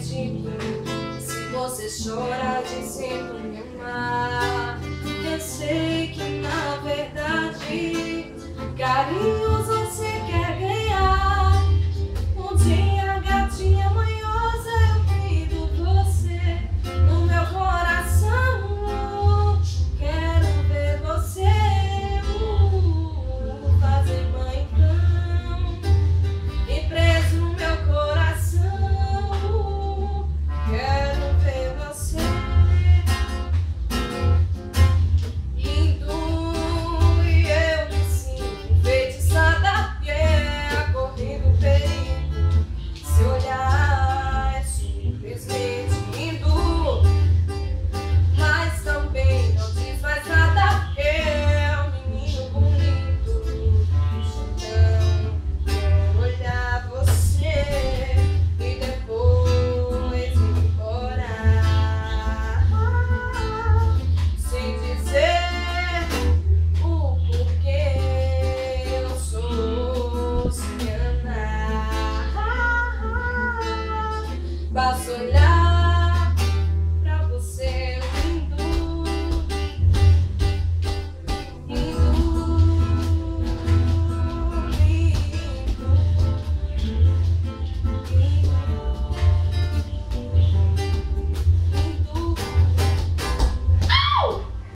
acredito. Se você chora dizendo me amar, eu sei que na verdade carinhos você quer ganhar. Um dia, gatinha manhosa, eu cuido você no meu coração. Quero ver você fazer banho e preso no meu coração. Quero ver você lindo e eu me sinto enfeitiçada, correndo perigo. Seu olhar é simplesmente lindo, mas também não diz mais nada. É um menino bonito. Então quero olhar você e depois ir embora, sem dizer o porquê. Eu sou Ciana. Basta olhar